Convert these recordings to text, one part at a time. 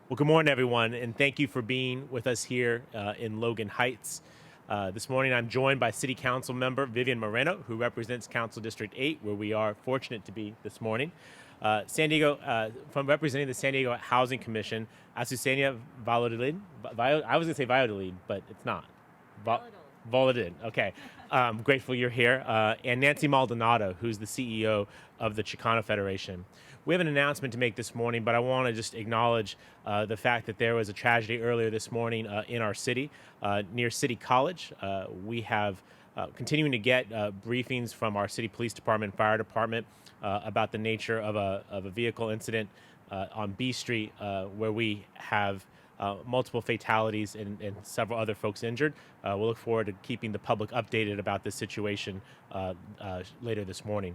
Well, good morning, everyone, and thank you for being with us here in Logan Heights. This morning, I'm joined by City Council member Vivian Moreno, who represents Council District 8, where we are fortunate to be this morning. San Diego, from representing the San Diego Housing Commission, Azucena Valladolid. I was going to say Valladolid, but it's not. Valladolid. Okay. Grateful you're here. And Nancy Maldonado, who's the CEO of the Chicano Federation. We have an announcement to make this morning, but I want to just acknowledge the fact that there was a tragedy earlier this morning in our city, near City College. We have continuing to get briefings from our city police department, fire department, about the nature of a vehicle incident on B Street, where we have multiple fatalities and several other folks injured. We'll look forward to keeping the public updated about this situation later this morning.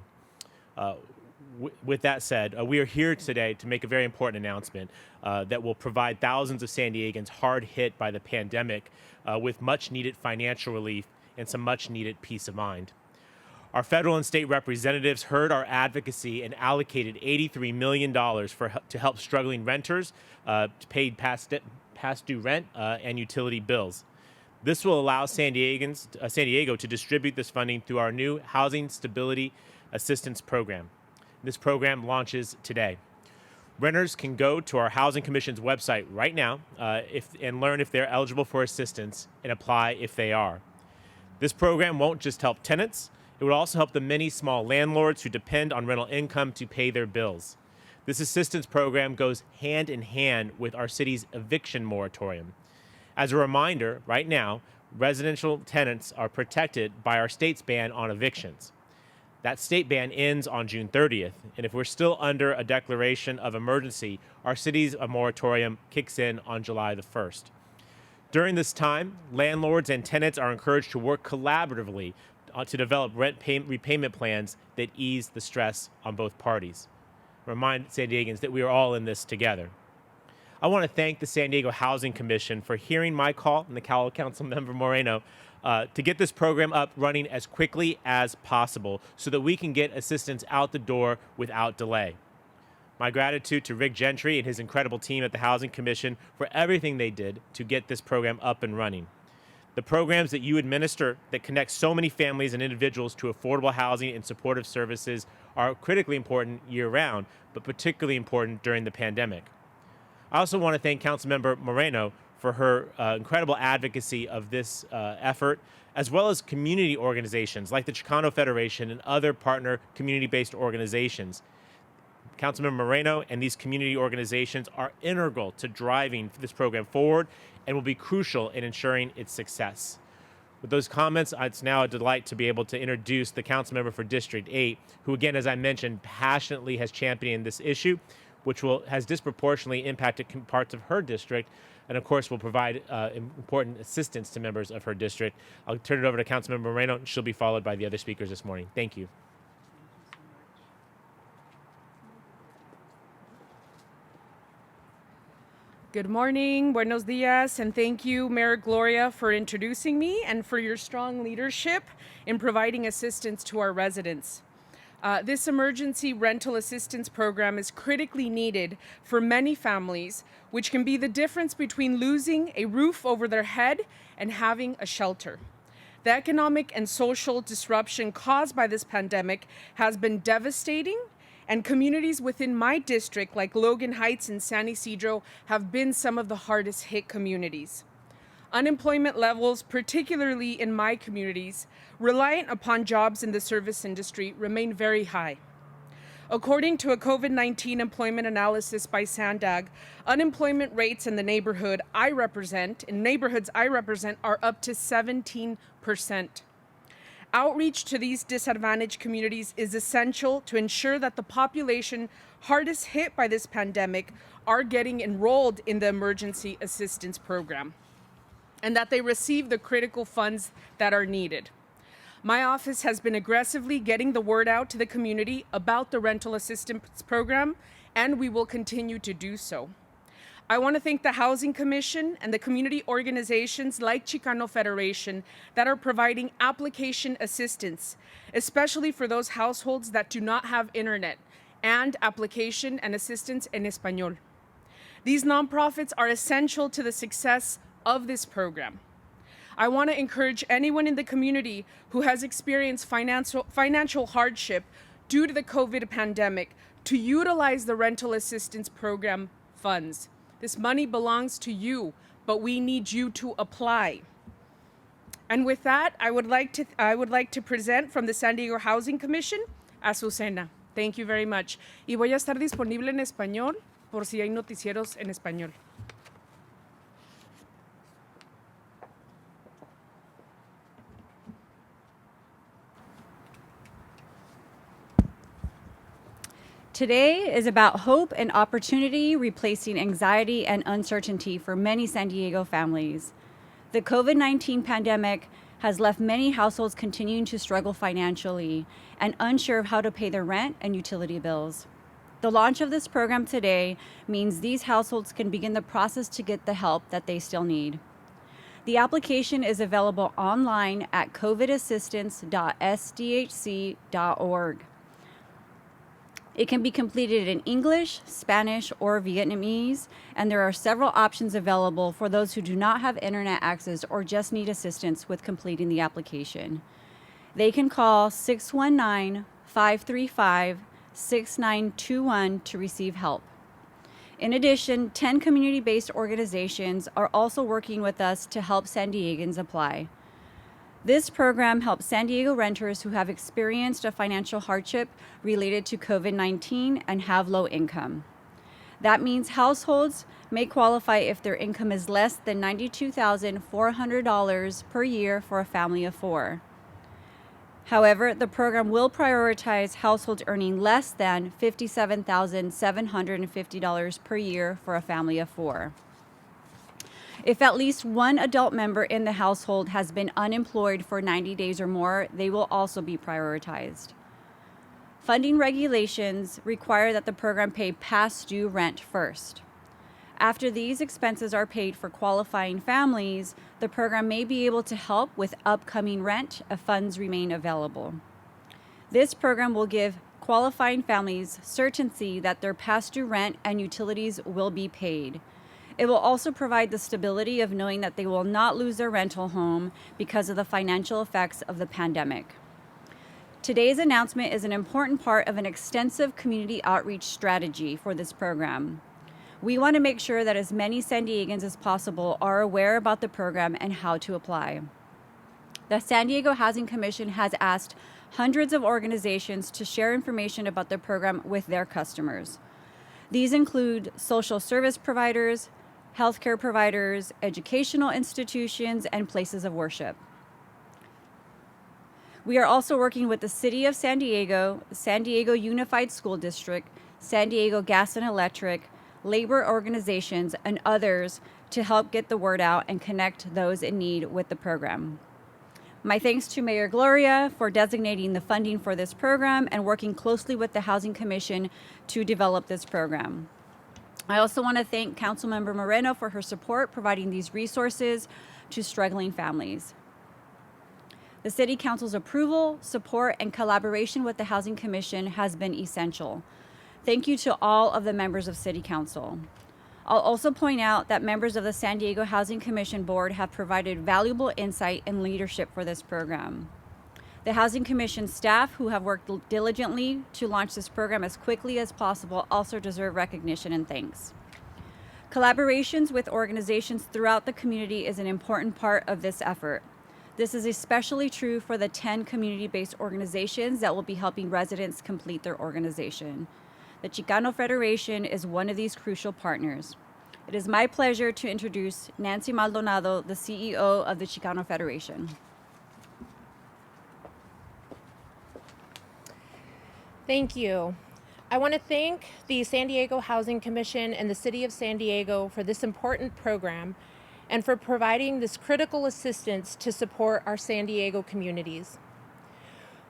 With that said, we are here today to make a very important announcement that will provide thousands of San Diegans hard hit by the pandemic with much needed financial relief and some much needed peace of mind. Our federal and state representatives heard our advocacy and allocated $83 million to help struggling renters to pay past due rent and utility bills. This will allow San Diego to distribute this funding through our new Housing Stability Assistance Program. This program launches today. Renters can go to our Housing Commission's website right now and learn if they're eligible for assistance and apply if they are. This program won't just help tenants, it would also help the many small landlords who depend on rental income to pay their bills. This assistance program goes hand in hand with our city's eviction moratorium. As a reminder, right now, residential tenants are protected by our state's ban on evictions. That state ban ends on June 30th, and if we're still under a declaration of emergency, our city's moratorium kicks in on July the 1st. During this time, landlords and tenants are encouraged to work collaboratively to develop repayment plans that ease the stress on both parties. Remind San Diegans that we are all in this together. I want to thank the San Diego Housing Commission for hearing my call and the Councilmember Moreno to get this program up running as quickly as possible so that we can get assistance out the door without delay. My gratitude to Rick Gentry and his incredible team at the Housing Commission for everything they did to get this program up and running. The programs that you administer that connect so many families and individuals to affordable housing and supportive services are critically important year-round, but particularly important during the pandemic. I also want to thank Councilmember Moreno for her incredible advocacy of this effort, as well as community organizations like the Chicano Federation and other partner community-based organizations. Councilmember Moreno and these community organizations are integral to driving this program forward and will be crucial in ensuring its success. With those comments, it's now a delight to be able to introduce the Councilmember for District 8, who again, as I mentioned, passionately has championed this issue, which has disproportionately impacted parts of her district, and of course will provide important assistance to members of her district. I'll turn it over to Councilmember Moreno, and she'll be followed by the other speakers this morning. Thank you. Good morning, buenos dias, and thank you, Mayor Gloria, for introducing me and for your strong leadership in providing assistance to our residents. This emergency rental assistance program is critically needed for many families, which can be the difference between losing a roof over their head and having a shelter. The economic and social disruption caused by this pandemic has been devastating, and communities within my district, like Logan Heights and San Isidro, have been some of the hardest hit communities. Unemployment levels, particularly in my communities, reliant upon jobs in the service industry, remain very high. According to a COVID-19 employment analysis by SANDAG, unemployment rates in the neighborhoods I represent, are up to 17%. Outreach to these disadvantaged communities is essential to ensure that the population hardest hit by this pandemic are getting enrolled in the emergency assistance program and that they receive the critical funds that are needed. My office has been aggressively getting the word out to the community about the rental assistance program, and we will continue to do so. I want to thank the Housing Commission and the community organizations like Chicano Federation that are providing application assistance, especially for those households that do not have internet, and application and assistance in Espanol. These nonprofits are essential to the success of this program. I want to encourage anyone in the community who has experienced financial hardship due to the COVID pandemic to utilize the rental assistance program funds. This money belongs to you, but we need you to apply. And with that, I would like to present from the San Diego Housing Commission, Azucena. Thank you very much. Y voy a estar disponible en español por si hay noticieros en español. Today is about hope and opportunity replacing anxiety and uncertainty for many San Diego families. The COVID-19 pandemic has left many households continuing to struggle financially and unsure of how to pay their rent and utility bills. The launch of this program today means these households can begin the process to get the help that they still need. The application is available online at covidassistance.sdhc.org. It can be completed in English, Spanish, or Vietnamese, and there are several options available for those who do not have internet access or just need assistance with completing the application. They can call 619-535-6921 to receive help. In addition, 10 community-based organizations are also working with us to help San Diegans apply. This program helps San Diego renters who have experienced a financial hardship related to COVID-19 and have low income. That means households may qualify if their income is less than $92,400 per year for a family of 4. However, the program will prioritize households earning less than $57,750 per year for a family of 4. If at least one adult member in the household has been unemployed for 90 days or more, they will also be prioritized. Funding regulations require that the program pay past due rent first. After these expenses are paid for qualifying families, the program may be able to help with upcoming rent if funds remain available. This program will give qualifying families certainty that their past due rent and utilities will be paid. It will also provide the stability of knowing that they will not lose their rental home because of the financial effects of the pandemic. Today's announcement is an important part of an extensive community outreach strategy for this program. We want to make sure that as many San Diegans as possible are aware about the program and how to apply. The San Diego Housing Commission has asked hundreds of organizations to share information about the program with their customers. These include social service providers, healthcare providers, educational institutions, and places of worship. We are also working with the City of San Diego Unified School District, San Diego Gas and Electric, labor organizations, and others to help get the word out and connect those in need with the program. My thanks to Mayor Gloria for designating the funding for this program and working closely with the Housing Commission to develop this program. I also want to thank Councilmember Moreno for her support providing these resources to struggling families. The City Council's approval, support, and collaboration with the Housing Commission has been essential. Thank you to all of the members of City Council. I'll also point out that members of the San Diego Housing Commission Board have provided valuable insight and leadership for this program. The Housing Commission staff, who have worked diligently to launch this program as quickly as possible, also deserve recognition and thanks. Collaborations with organizations throughout the community is an important part of this effort. This is especially true for the 10 community-based organizations that will be helping residents complete their organization. The Chicano Federation is one of these crucial partners. It is my pleasure to introduce Nancy Maldonado, the CEO of the Chicano Federation. Thank you. I want to thank the San Diego Housing Commission and the City of San Diego for this important program and for providing this critical assistance to support our San Diego communities.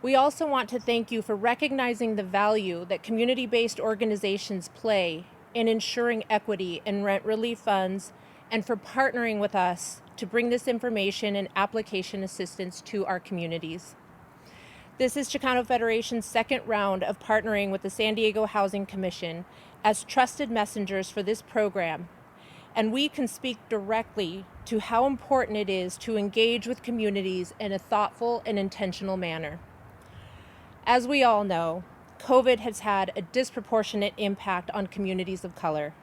We also want to thank you for recognizing the value that community-based organizations play in ensuring equity in rent relief funds and for partnering with us to bring this information and application assistance to our communities. This is Chicano Federation's second round of partnering with the San Diego Housing Commission as trusted messengers for this program, and we can speak directly to how important it is to engage with communities in a thoughtful and intentional manner. As we all know, COVID has had a disproportionate impact on communities of color.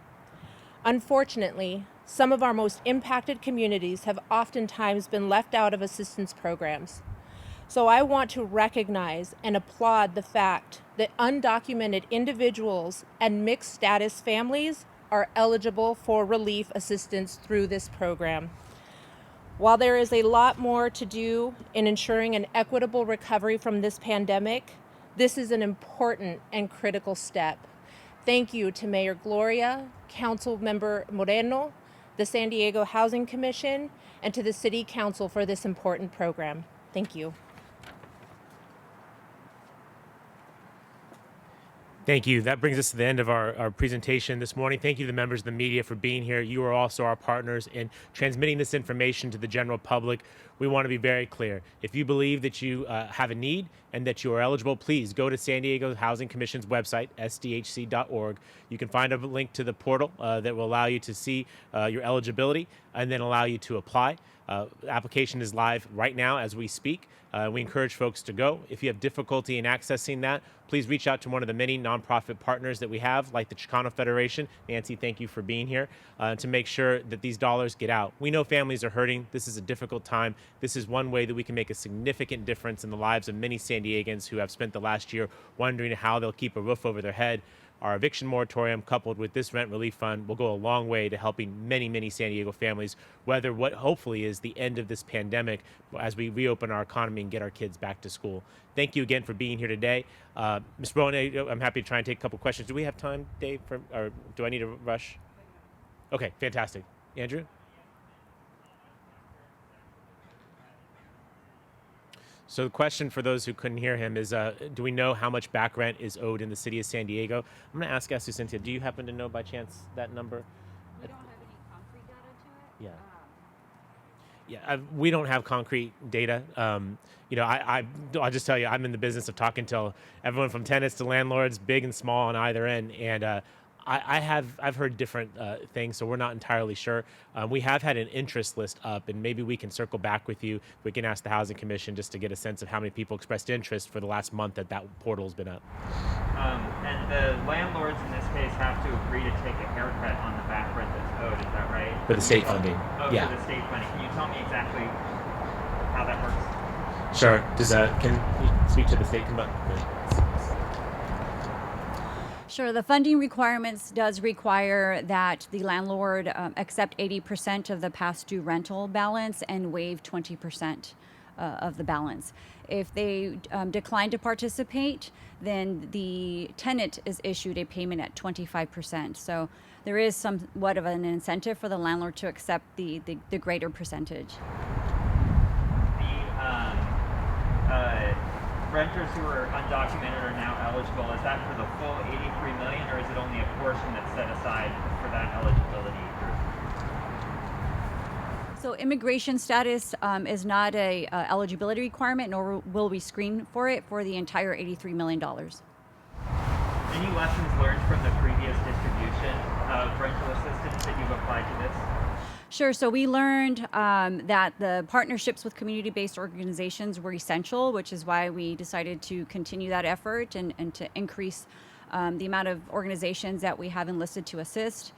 Unfortunately, some of our most impacted communities have oftentimes been left out of assistance programs. So I want to recognize and applaud the fact that undocumented individuals and mixed status families are eligible for relief assistance through this program. While there is a lot more to do in ensuring an equitable recovery from this pandemic, this is an important and critical step. Thank you to Mayor Gloria, Councilmember Moreno, the San Diego Housing Commission, and to the City Council for this important program. Thank you. Thank you. That brings us to the end of our presentation this morning. Thank you to the members of the media for being here. You are also our partners in transmitting this information to the general public. We want to be very clear. If you believe that you have a need and that you are eligible, please go to San Diego Housing Commission's website, sdhc.org. You can find a link to the portal that will allow you to see your eligibility and then allow you to apply. The application is live right now as we speak. We encourage folks to go. If you have difficulty in accessing that, please reach out to one of the many nonprofit partners that we have, like the Chicano Federation. Nancy, thank you for being here, to make sure that these dollars get out. We know families are hurting. This is a difficult time. This is one way that we can make a significant difference in the lives of many San Diegans who have spent the last year wondering how they'll keep a roof over their head. Our eviction moratorium, coupled with this rent relief fund, will go a long way to helping many, many San Diego families weather what hopefully is the end of this pandemic as we reopen our economy and get our kids back to school. Thank you again for being here today. Ms. Moreno, I'm happy to try and take a couple questions. Do we have time, Dave, or do I need to rush? Okay, fantastic. Andrew? So the question for those who couldn't hear him is, do we know how much back rent is owed in the city of San Diego? I'm going to ask Cynthia, do you happen to know by chance that number? We don't have any concrete data to it. Yeah, we don't have concrete data. I'll just tell you, I'm in the business of talking to everyone from tenants to landlords, big and small on either end, and I've heard different things, so we're not entirely sure. We have had an interest list up, and maybe we can circle back with you. We can ask the Housing Commission just to get a sense of how many people expressed interest for the last month that portal's been up. And the landlords in this case have to agree to take a haircut on the back rent that's owed, is that right? For the state funding. Oh, Yeah. for the state funding. Can you tell me exactly how that works? Sure. Can you speak to the state? Sure. The funding requirements does require that the landlord accept 80% of the past due rental balance and waive 20% of the balance. If they decline to participate, then the tenant is issued a payment at 25%. So there is somewhat of an incentive for the landlord to accept the greater percentage. Renters who are undocumented are now eligible. Is that for the full $83 million, or is it only a portion that's set aside for that eligibility group? So immigration status is not a eligibility requirement, nor will we screen for it for the entire $83 million. Any lessons learned from the previous distribution of rental assistance that you've applied to this? Sure. So we learned that the partnerships with community-based organizations were essential, which is why we decided to continue that effort and to increase the amount of organizations that we have enlisted to assist.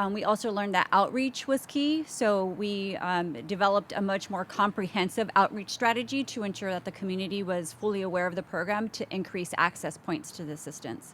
We also learned that outreach was key. So we developed a much more comprehensive outreach strategy to ensure that the community was fully aware of the program to increase access points to the assistance.